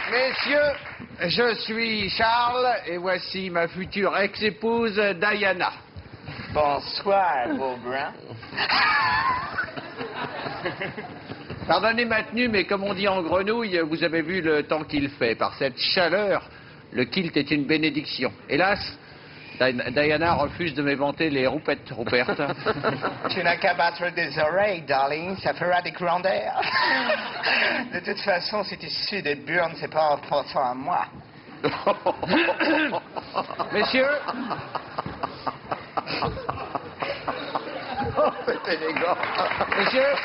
Messieurs, je suis Charles et voici ma future ex-épouse Diana. Bonsoir, Beaubrun. Pardonnez ma tenue, mais comme on dit en grenouille, vous avez vu le temps qu'il fait. Par cette chaleur, le kilt est une bénédiction. Hélas, Diana refuse de m'éventer les roupettes, Rupert. Tu n'as qu'à battre des oreilles, darling, ça fera des courants d'air. De toute façon, c'est issu des burnes, c'est pas important à moi. Messieurs. Oh, c'est élégant. Messieurs.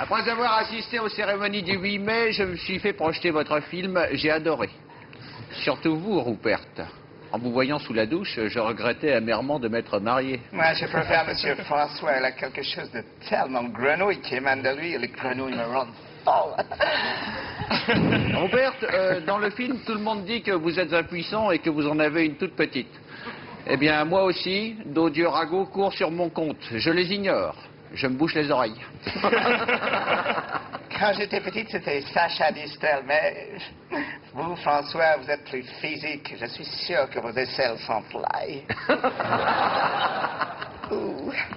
Après avoir assisté aux cérémonies du 8 mai, je me suis fait projeter votre film. J'ai adoré. Surtout vous, Rupert. En vous voyant sous la douche, je regrettais amèrement de m'être marié. Moi, je préfère Monsieur François. Il a quelque chose de tellement grenouille qui émane de lui. Et les grenouilles me rendent folle. Rupert, dans le film, tout le monde dit que vous êtes impuissant et que vous en avez une toute petite. Eh bien, moi aussi, d'odieux ragots courent sur mon compte. Je les ignore. Je me bouche les oreilles. Quand j'étais petite, c'était Sacha Distel, mais vous, François, vous êtes plus physique. Je suis sûr que vos aisselles s'enflaient.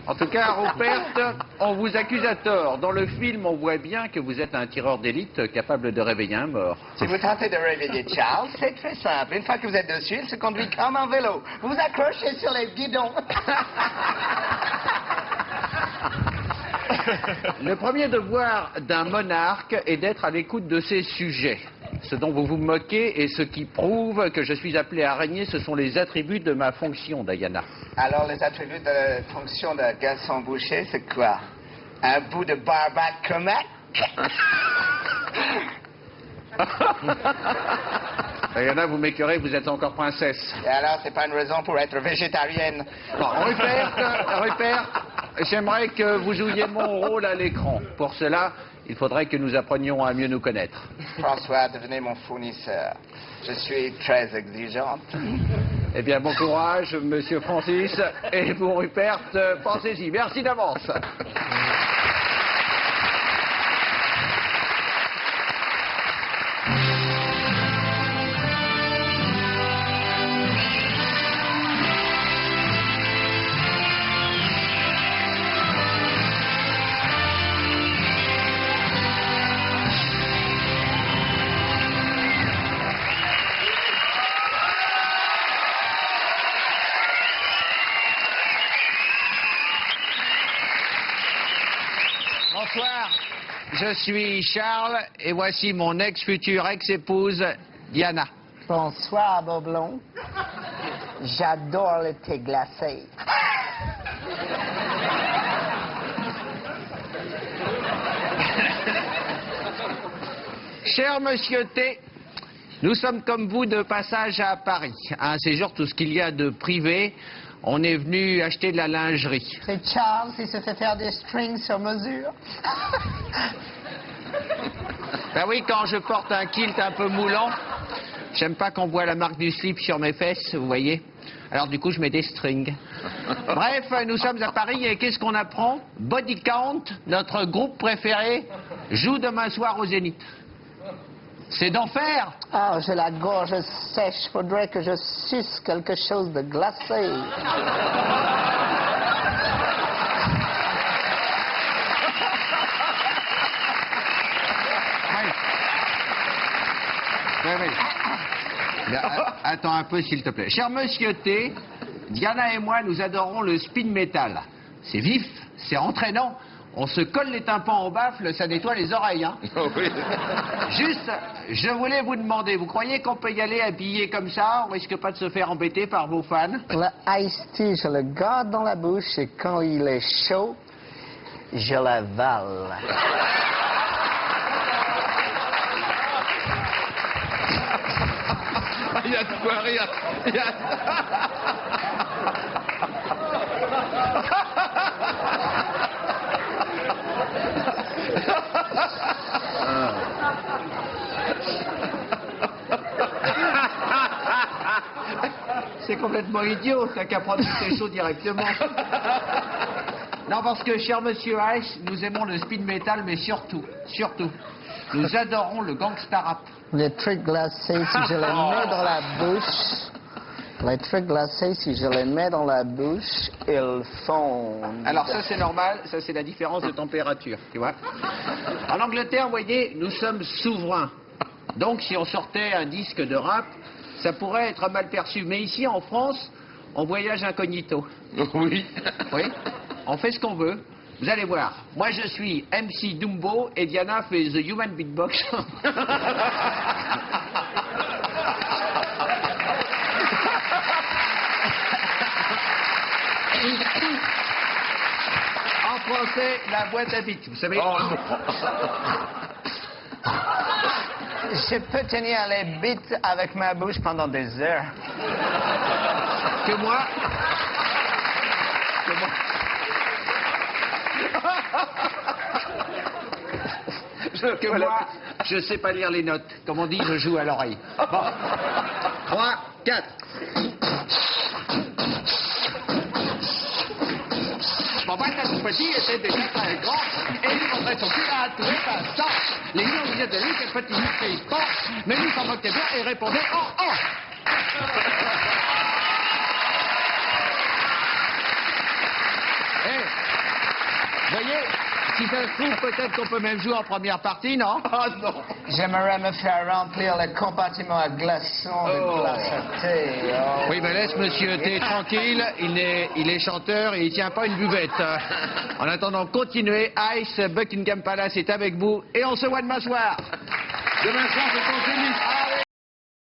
En tout cas, Rupert, on vous accuse à tort. Dans le film, on voit bien que vous êtes un tireur d'élite capable de réveiller un mort. Si vous tentez de réveiller Charles, c'est très simple. Une fois que vous êtes dessus, il se conduit comme un vélo. Vous vous accrochez sur les guidons. Le premier devoir d'un monarque est d'être à l'écoute de ses sujets. Ce dont vous vous moquez et ce qui prouve que je suis appelé à régner, ce sont les attributs de ma fonction, Diana. Alors, les attributs de la fonction de garçon boucher, c'est quoi? Un bout de barbac comac? Diana, vous m'écœurez, vous êtes encore princesse. Et alors, c'est pas une raison pour être végétarienne? Bon, Rupert, j'aimerais que vous jouiez mon rôle à l'écran. Pour cela, il faudrait que nous apprenions à mieux nous connaître. François, devenez mon fournisseur. Je suis très exigeante. Eh bien, bon courage, monsieur Francis. Et vous, Rupert, pensez-y. Merci d'avance. Bonsoir, je suis Charles et voici mon ex-future ex-épouse, Diana. Bonsoir, Boblon. J'adore le thé glacé. Cher monsieur T, nous sommes comme vous de passage à Paris. Un séjour, tout ce qu'il y a de privé. On est venu acheter de la lingerie. C'est Charles qui se fait faire des strings sur mesure. Ben oui, quand je porte un kilt un peu moulant, j'aime pas qu'on voit la marque du slip sur mes fesses, vous voyez. Alors du coup, je mets des strings. Bref, nous sommes à Paris et qu'est-ce qu'on apprend? Body Count, notre groupe préféré, joue demain soir au Zénith. C'est d'enfer. Ah, j'ai la gorge sèche. Faudrait que je suce quelque chose de glacé. Oui. Bien, attends un peu, s'il te plaît. Cher monsieur T, Diana et moi, nous adorons le speed metal. C'est vif, c'est entraînant. On se colle les tympans au baffle, ça nettoie les oreilles, hein. Oui. Juste, je voulais vous demander, vous croyez qu'on peut y aller habillé comme ça? On risque pas de se faire embêter par vos fans? Le iced tea, je le garde dans la bouche et quand il est chaud, je l'avale. Il y a de quoi rire. C'est complètement idiot, t'as qu'à prendre du chaud directement. Non, parce que, cher monsieur Ice, nous aimons le speed metal, mais surtout, nous adorons le gangsta rap. Les trucs glacés, si je les mets dans la bouche... Les trucs glacés, si je les mets dans la bouche, ils fondent. Alors ça c'est normal, ça c'est la différence de température, tu vois. En Angleterre, vous voyez, nous sommes souverains. Donc si on sortait un disque de rap, ça pourrait être mal perçu. Mais ici en France, on voyage incognito. Oui. Oui, on fait ce qu'on veut. Vous allez voir, moi je suis MC Dumbo et Diana fait The Human Beatbox. En français, la boîte à beat, vous savez. Oh non. Je peux tenir les beats avec ma bouche pendant des heures. Que moi. Je sais pas lire les notes. Comme on dit, je joue à l'oreille. Bon. 3, 4. Mon bâtard tout petit était déjà très grand et il montrait son cul à tous les passants. Les gens disaient de lui quel petit muscle il porte, mais lui s'en moquait bien et répondait « Oh, oh !» Voyez, si ça se trouve, peut-être qu'on peut même jouer en première partie, non? Ah non. J'aimerais me faire remplir le compartiment à glaçons de glace à thé. Oh. Oui, mais laisse Monsieur T tranquille, il est chanteur et il tient pas une buvette. En attendant, continuez. Ice, Buckingham Palace est avec vous et on se voit demain soir. Demain soir, c'est ton tennis.